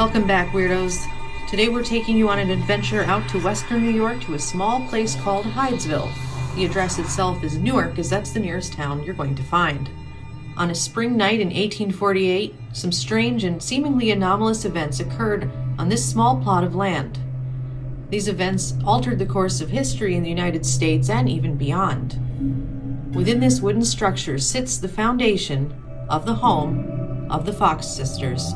Welcome back, weirdos. Today we're taking you on an adventure out to western New York to a small place called Hydesville. The address itself is Newark, as that's the nearest town you're going to find. On a spring night in 1848, some strange and seemingly anomalous events occurred on this small plot of land. These events altered the course of history in the United States and even beyond. Within this wooden structure sits the foundation of the home of the Fox Sisters.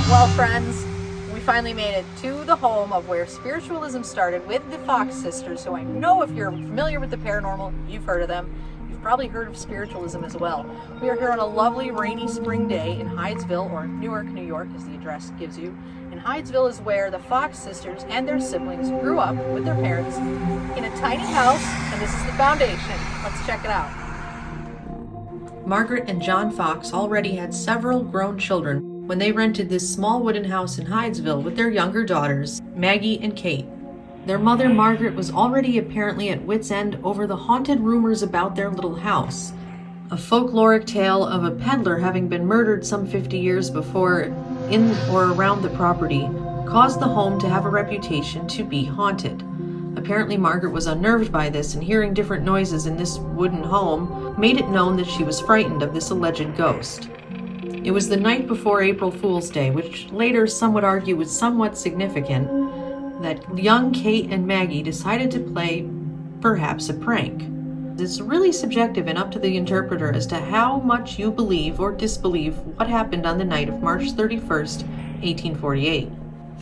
Well, friends, we finally made it to the home of where spiritualism started with the Fox Sisters, who I know if you're familiar with the paranormal, you've heard of them. You've probably heard of spiritualism as well. We are here on a lovely rainy spring day in Hydesville, or Newark, New York, as the address gives you. And Hydesville is where the Fox Sisters and their siblings grew up with their parents in a tiny house, and this is the foundation. Let's check it out. Margaret and John Fox already had several grown children when they rented this small wooden house in Hydesville with their younger daughters, Maggie and Kate. Their mother, Margaret, was already apparently at wit's end over the haunted rumors about their little house. A folkloric tale of a peddler having been murdered some 50 years before in or around the property caused the home to have a reputation to be haunted. Apparently, Margaret was unnerved by this, and hearing different noises in this wooden home made it known that she was frightened of this alleged ghost. It was the night before April Fool's Day, which later some would argue was somewhat significant, that young Kate and Maggie decided to play perhaps a prank. It's really subjective and up to the interpreter as to how much you believe or disbelieve what happened on the night of March 31st, 1848.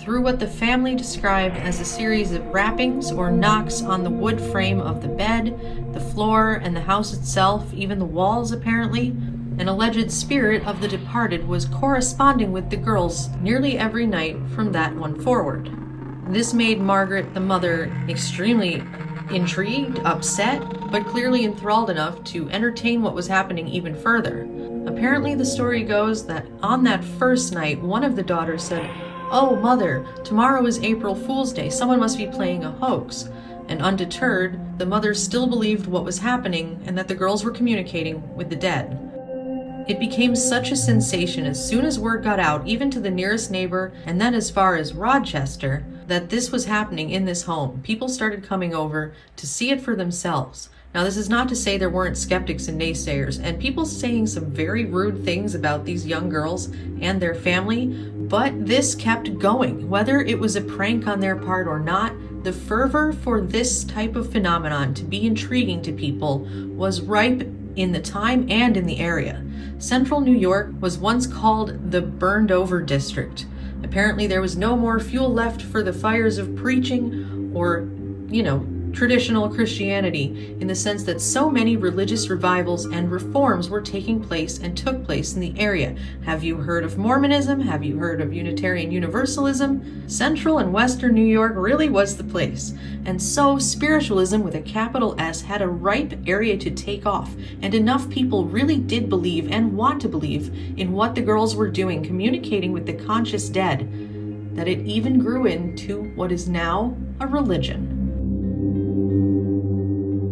Through what the family described as a series of rappings or knocks on the wood frame of the bed, the floor, and the house itself, even the walls apparently, an alleged spirit of the departed was corresponding with the girls nearly every night from that one forward. This made Margaret, the mother, extremely intrigued, upset, but clearly enthralled enough to entertain what was happening even further. Apparently, the story goes that on that first night, one of the daughters said, "Oh, Mother, tomorrow is April Fool's Day. Someone must be playing a hoax." And undeterred, the mother still believed what was happening and that the girls were communicating with the dead. It became such a sensation as soon as word got out, even to the nearest neighbor, and then as far as Rochester, that this was happening in this home. People started coming over to see it for themselves. Now, this is not to say there weren't skeptics and naysayers, and people saying some very rude things about these young girls and their family, but this kept going. Whether it was a prank on their part or not, the fervor for this type of phenomenon to be intriguing to people was ripe in the time and in the area. Central New York was once called the Burned Over District. Apparently there was no more fuel left for the fires of preaching or, traditional Christianity, in the sense that so many religious revivals and reforms were taking place and took place in the area. Have you heard of Mormonism? Have you heard of Unitarian Universalism? Central and Western New York really was the place. And so spiritualism with a capital S had a ripe area to take off, and enough people really did believe and want to believe in what the girls were doing, communicating with the conscious dead, that it even grew into what is now a religion.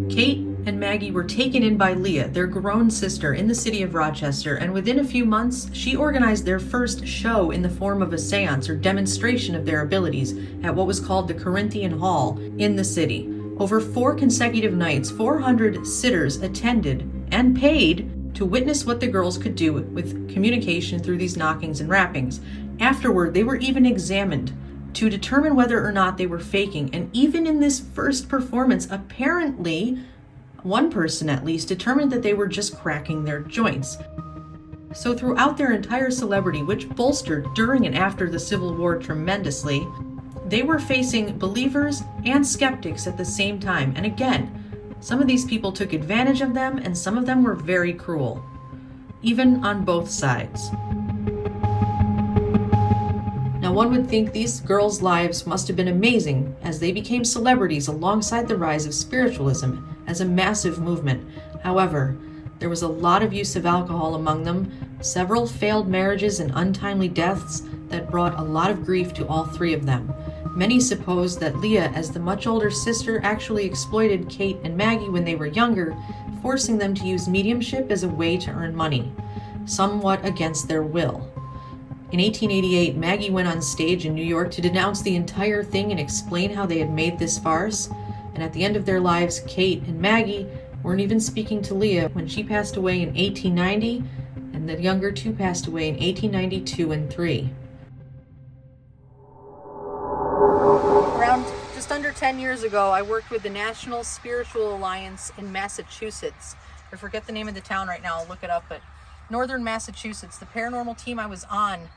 Kate and Maggie were taken in by Leah, their grown sister, in the city of Rochester, and within a few months, she organized their first show in the form of a seance or demonstration of their abilities at what was called the Corinthian Hall in the city. Over 4 consecutive nights, 400 sitters attended and paid to witness what the girls could do with communication through these knockings and rappings. Afterward, they were even examined to determine whether or not they were faking. And even in this first performance, apparently, one person at least determined that they were just cracking their joints. So throughout their entire celebrity, which bolstered during and after the Civil War tremendously, they were facing believers and skeptics at the same time. And again, some of these people took advantage of them, and some of them were very cruel, even on both sides. Now, one would think these girls' lives must have been amazing as they became celebrities alongside the rise of spiritualism as a massive movement. However, there was a lot of use of alcohol among them, several failed marriages and untimely deaths that brought a lot of grief to all 3 of them. Many suppose that Leah, as the much older sister, actually exploited Kate and Maggie when they were younger, forcing them to use mediumship as a way to earn money, somewhat against their will. In 1888, Maggie went on stage in New York to denounce the entire thing and explain how they had made this farce. And at the end of their lives, Kate and Maggie weren't even speaking to Leah when she passed away in 1890, and the younger two passed away in 1892 and 3. Around just under 10 years ago, I worked with the National Spiritual Alliance in Massachusetts. I forget the name of the town right now, I'll look it up, but northern Massachusetts. The paranormal team I was on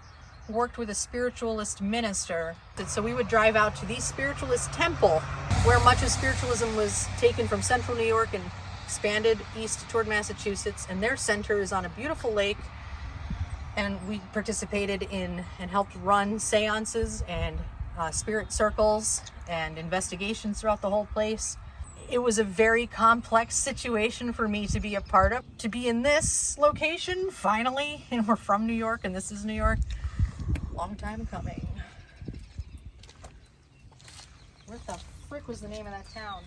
worked with a spiritualist minister. So we would drive out to the spiritualist temple, where much of spiritualism was taken from central New York and expanded east toward Massachusetts, and their center is on a beautiful lake. And we participated in and helped run seances and spirit circles and investigations throughout the whole place. It was a very complex situation for me to be a part of. To be in this location, finally, and we're from New York, and this is New York. Long time coming. What the frick was the name of that town?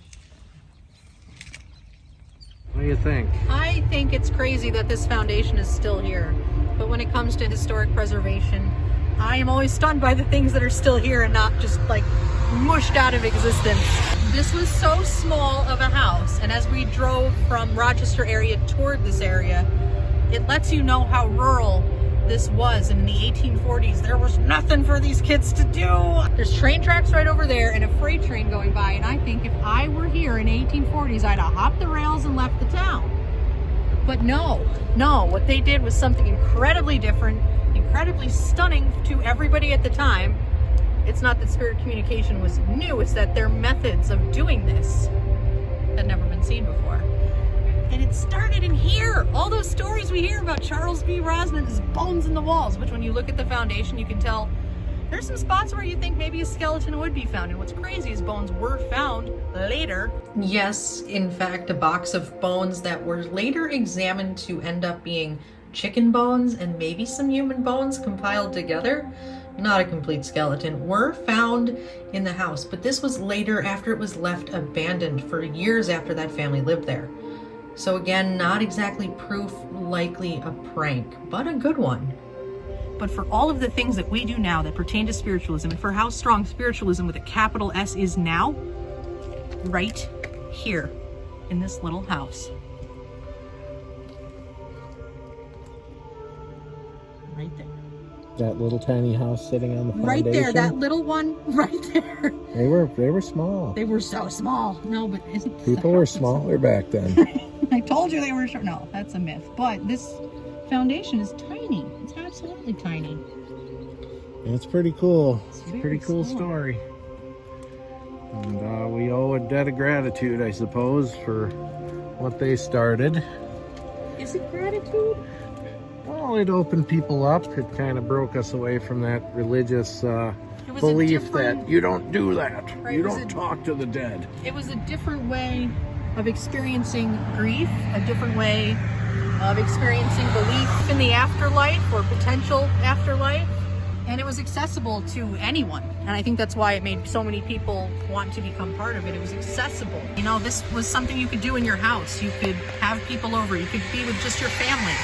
What do you think? I think it's crazy that this foundation is still here. But when it comes to historic preservation, I am always stunned by the things that are still here and not just like mushed out of existence. This was so small of a house, and as we drove from Rochester area toward this area, it lets you know how rural this was. In the 1840s, there was nothing for these kids to do. There's train tracks right over there and a freight train going by, and I think if I were here in the 1840s, I'd have hopped the rails and left the town. But no, what they did was something incredibly different, incredibly stunning to everybody at the time. It's not that spirit communication was new, it's that their methods of doing this had never been seen before. And it started in here. All those stories we hear about Charles B. Rosman's bones in the walls, which when you look at the foundation, you can tell there's some spots where you think maybe a skeleton would be found. And what's crazy is bones were found later. Yes, in fact, a box of bones that were later examined to end up being chicken bones and maybe some human bones compiled together, not a complete skeleton, were found in the house. But this was later, after it was left abandoned for years after that family lived there. So again, not exactly proof, likely a prank, but a good one. But for all of the things that we do now that pertain to spiritualism, and for how strong spiritualism with a capital S is now, right here in this little house. Right there. That little tiny house sitting on the foundation? Right there, that little one right there. They were small. They were so small. No, but isn't People were smaller back then. I told you they were short. No, that's a myth. But this foundation is tiny. It's absolutely tiny. It's pretty cool. It's a pretty cool small. story. And we owe a debt of gratitude, I suppose, for what they started. Is it gratitude? Well, it opened people up. It kind of broke us away from that religious belief that you don't do that. Right, you don't talk to the dead. It was a different way of experiencing grief, a different way of experiencing belief in the afterlife or potential afterlife. And it was accessible to anyone. And I think that's why it made so many people want to become part of it. It was accessible. You know, this was something you could do in your house. You could have people over. You could be with just your family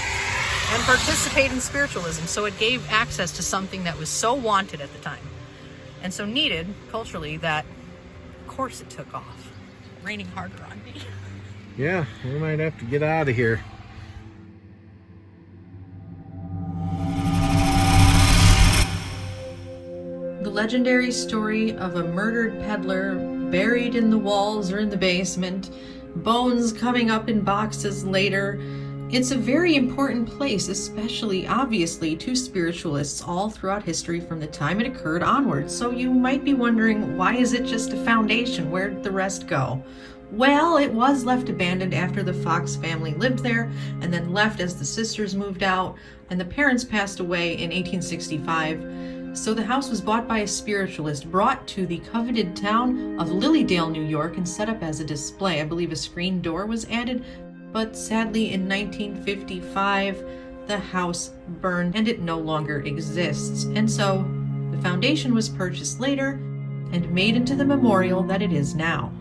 and participate in spiritualism. So it gave access to something that was so wanted at the time and so needed culturally that, of course, it took off. Raining harder on me. Yeah, we might have to get out of here. The legendary story of a murdered peddler buried in the walls or in the basement, bones coming up in boxes later. It's a very important place, especially obviously to spiritualists all throughout history from the time it occurred onwards. So you might be wondering, why is it just a foundation? Where did the rest go? Well, it was left abandoned after the Fox family lived there and then left as the sisters moved out and the parents passed away in 1865. So the house was bought by a spiritualist, brought to the coveted town of Lilydale, New York, and set up as a display. I believe a screen door was added, but sadly in 1955, the house burned and it no longer exists. And so the foundation was purchased later and made into the memorial that it is now.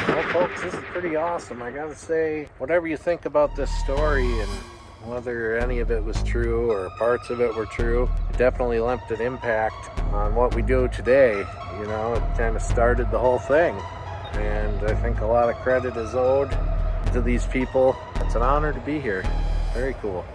Well, folks, this is pretty awesome. I gotta say, whatever you think about this story and Whether any of it was true or parts of it were true, it definitely left an impact on what we do today. You know, it kind of started the whole thing. And I think a lot of credit is owed to these people. It's an honor to be here. Very cool.